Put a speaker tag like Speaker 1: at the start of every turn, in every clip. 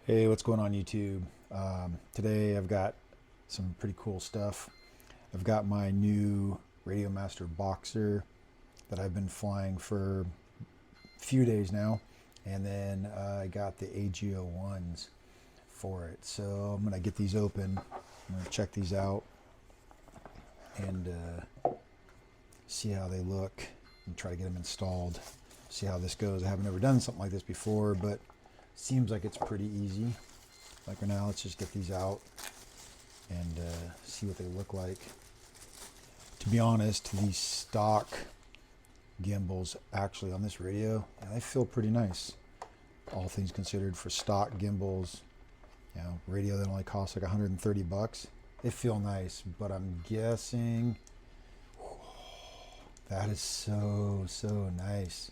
Speaker 1: Hey, what's going on YouTube? Today I've got some pretty cool stuff. I've got my new Radiomaster Boxer that I've been flying for a few days now, and then I got the AG01s for it. So I'm gonna get these open. I'm gonna check these out and see how they look and try to get them installed. See how this goes. I haven't ever done something like this before, but seems like it's pretty easy. Like right now, let's just get these out and see what they look like. To be honest, these stock gimbals actually on this radio, yeah, they feel pretty nice. All things considered, for stock gimbals, you know, radio that only costs like 130 bucks, they feel nice. But I'm guessing that is so nice.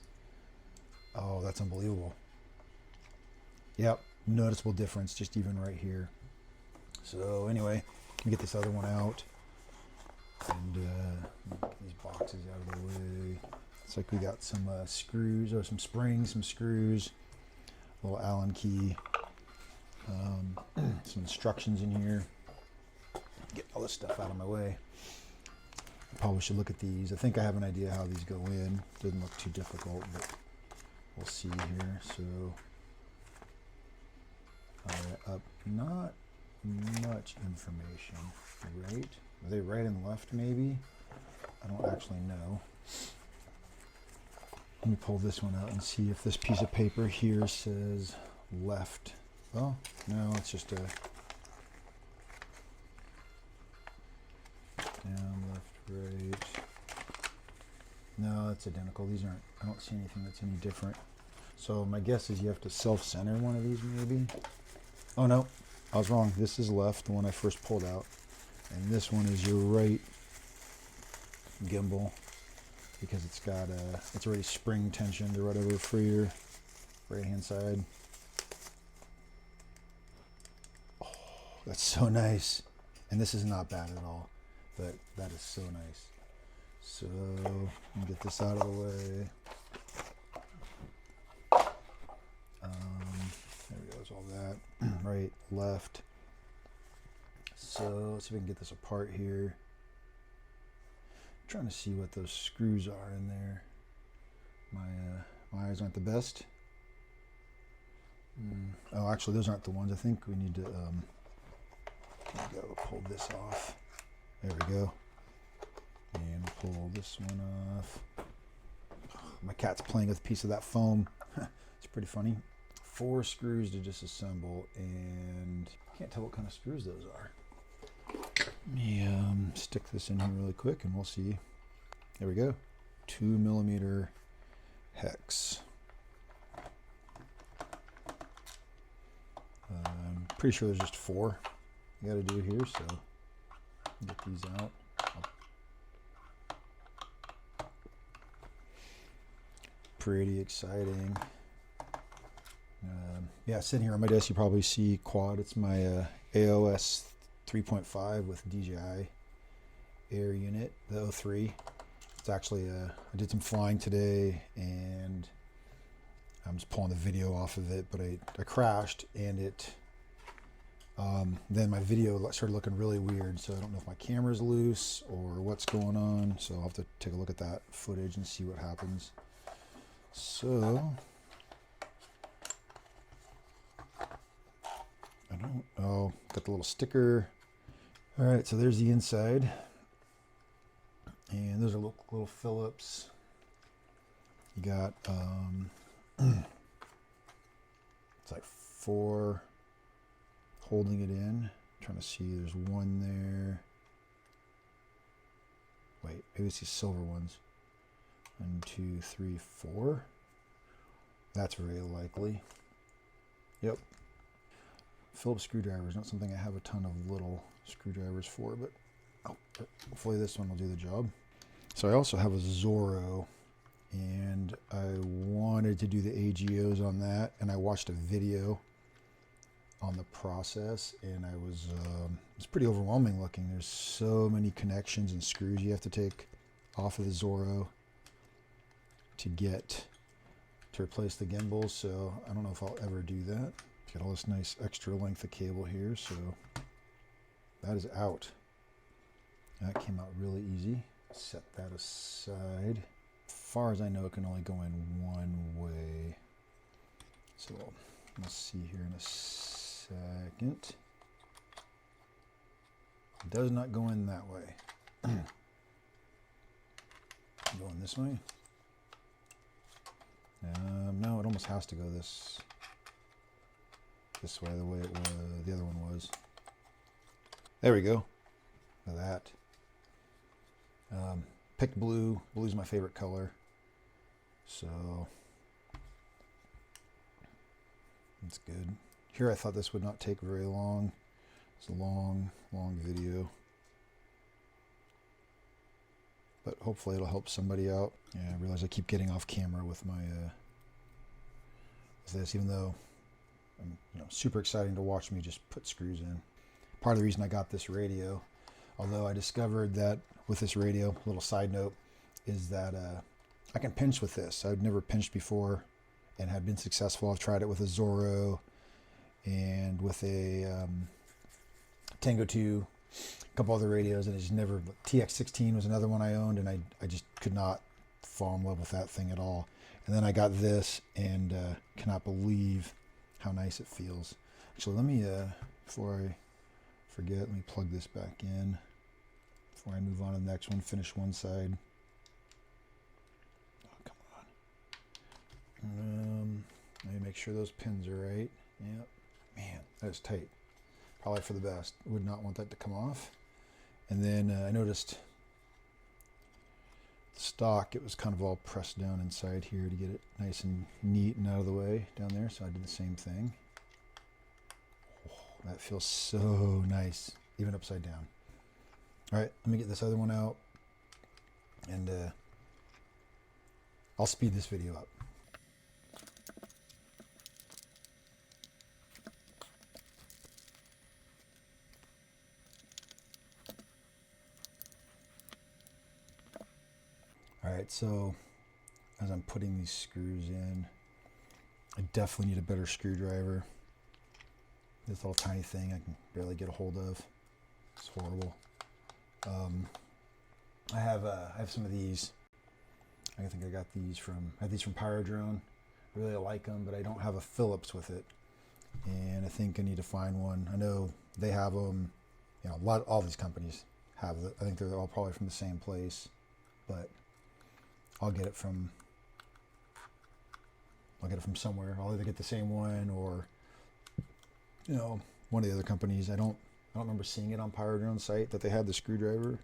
Speaker 1: Oh, that's unbelievable. Yep, noticeable difference just even right here. So anyway, let me get this other one out and get these boxes out of the way. It's like we got some screws or some springs, some screws, a little Allen key, some instructions in here. Get all this stuff out of my way. Probably should look at these. I think I have an idea how these go in. Doesn't look too difficult, but we'll see here. So up, not much information, right? Are they right and left maybe? I don't actually know. Let me pull this one out and see if this piece of paper here says left. Oh, no, it's just a down, left, right. No, it's identical. These aren't, I don't see anything that's any different. So my guess is you have to self-center one of these maybe. Oh no, I was wrong. This is left, the one I first pulled out. And this one is your right gimbal because it's got it's already spring tensioned or whatever for your right hand side. Oh, that's so nice. And this is not bad at all, but that is so nice. So let me get this out of the way. There goes all that. Right, left. So let's see if we can get this apart here. I'm trying to see what those screws are in there. My eyes aren't the best. Oh, actually, those aren't the ones. I think we need to go pull this off. There we go. And pull this one off. My cat's playing with a piece of that foam. It's pretty funny. 4 screws to disassemble, and I can't tell what kind of screws those are. Let me stick this in here really quick and we'll see. There we go. 2mm hex. I'm pretty sure there's just 4 you got to do here, so get these out. Pretty exciting. Yeah, sitting here on my desk, you probably see quad. It's my AOS 3.5 with DJI air unit, the 03. It's actually, I did some flying today, and I'm just pulling the video off of it, but I crashed, and it, then my video started looking really weird, so I don't know if my camera's loose or what's going on, so I'll have to take a look at that footage and see what happens. So oh, got the little sticker. All right, so there's the inside. And those are little Phillips. You got, it's like 4 holding it in. I'm trying to see, there's 1 there. Wait, maybe it's these silver ones. 1, 2, 3, 4. That's very likely. Yep. Phillips screwdrivers, not something I have a ton of little screwdrivers for, but hopefully this one will do the job. So I also have a Zorro, and I wanted to do the AGOs on that, and I watched a video on the process, and I was it's pretty overwhelming looking. There's so many connections and screws you have to take off of the Zorro to replace the gimbal, so I don't know if I'll ever do that. Got all this nice extra length of cable here, so that is out. That came out really easy. Set that aside. As far as I know, it can only go in one way. So we'll see here in a second. It does not go in that way. Going this way? No, it almost has to go this way, the way it was, the other one was. There we go. Look at that. Picked blue. Blue's my favorite color. So that's good. Here I thought this would not take very long. It's a long video. But hopefully it'll help somebody out. Yeah, I realize I keep getting off camera with my with this, even though I'm super exciting to watch me just put screws in. Part of the reason I got this radio, although I discovered that with this radio, little side note, is that I can pinch with this. I'd never pinched before and had been successful. I've tried it with a Zorro and with a Tango 2, a couple other radios, and it just never. TX16 was another one I owned, and I just could not fall in love with that thing at all. And then I got this and cannot believe how nice it feels. Actually, let me, before I forget, let me plug this back in before I move on to the next one. Finish one side. Oh, come on. Let me make sure those pins are right. Yep. Man, that is tight. Probably for the best. Would not want that to come off. And then I noticed the stock, it was kind of all pressed down inside here to get it nice and neat and out of the way down there. So I did the same thing. Oh, that feels so nice, even upside down. All right, let me get this other one out, and I'll speed this video up. Alright, so as I'm putting these screws in, I definitely need a better screwdriver. This little tiny thing I can barely get a hold of. It's horrible. I have some of these. I think I got these from Pyrodrone. I really like them, but I don't have a Phillips with it. And I think I need to find one. I know they have them, all these companies have it. I think they're all probably from the same place, but I'll get it from somewhere. I'll either get the same one or one of the other companies. I don't remember seeing it on Pyrodrone site that they had the screwdriver,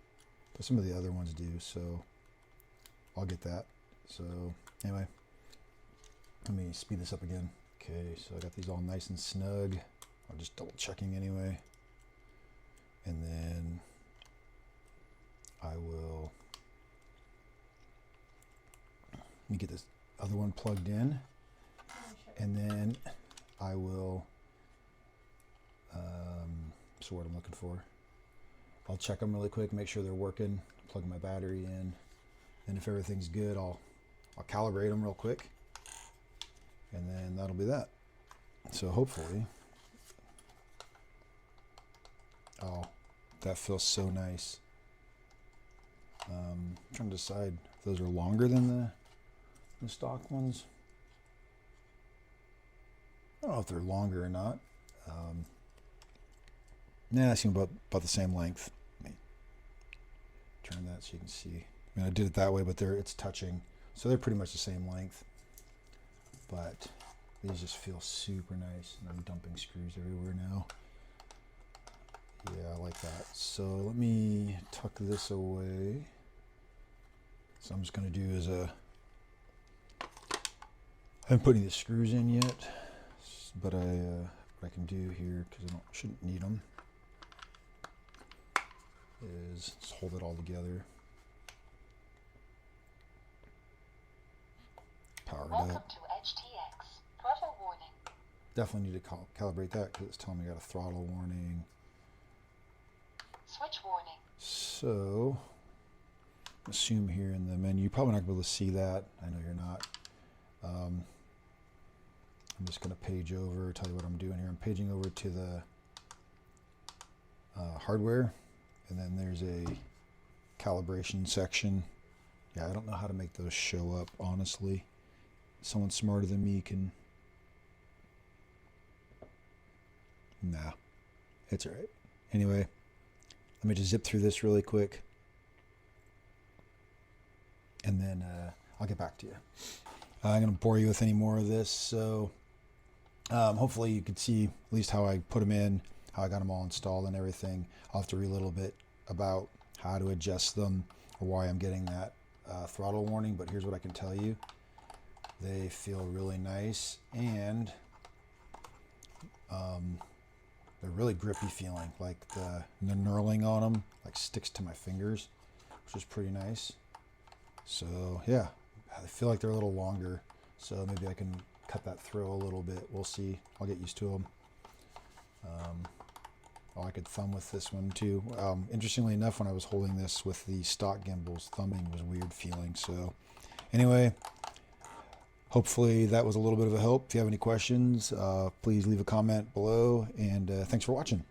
Speaker 1: but some of the other ones do, so I'll get that. So anyway, let me speed this up again. Okay, so I got these all nice and snug. I'm just double checking anyway. And then I will, let me get this other one plugged in, and then I will, so what I'm looking for, I'll check them really quick, make sure they're working, plug my battery in, and if everything's good, I'll calibrate them real quick, and then that'll be that. So hopefully, oh, that feels so nice. I'm trying to decide if those are longer than the stock ones. I don't know if they're longer or not. Nah, I seem about the same length. Let me turn that so you can see. I mean, I did it that way, but it's touching, so they're pretty much the same length. But these just feel super nice, and I'm dumping screws everywhere now. Yeah, I like that. So let me tuck this away. So I'm just going to do is I haven't put any of the screws in yet, but what I can do here, because I shouldn't need them, is just hold it all together. Power it
Speaker 2: Welcome
Speaker 1: up.
Speaker 2: to HTX. Throttle warning.
Speaker 1: Definitely need to calibrate that because it's telling me I got a throttle warning.
Speaker 2: Switch warning.
Speaker 1: So, assume here in the menu, you're probably not going to be able to see that. I know you're not. I'm just going to page over, tell you what I'm doing here. I'm paging over to the hardware, and then there's a calibration section. Yeah, I don't know how to make those show up, honestly. Someone smarter than me can... Nah, it's all right. Anyway, let me just zip through this really quick, and then I'll get back to you. I'm going to bore you with any more of this, so hopefully you can see at least how I put them in, how I got them all installed and everything. I'll have to read a little bit about how to adjust them or why I'm getting that throttle warning, but here's what I can tell you. They feel really nice, and they're really grippy feeling, like the knurling on them like sticks to my fingers, which is pretty nice. So yeah, I feel like they're a little longer, so maybe I can cut that throw a little bit. We'll see. I'll get used to them. Oh, I could thumb with this one too. Interestingly enough, when I was holding this with the stock gimbals, thumbing was weird feeling. So anyway, hopefully that was a little bit of a help. If you have any questions, please leave a comment below, and thanks for watching.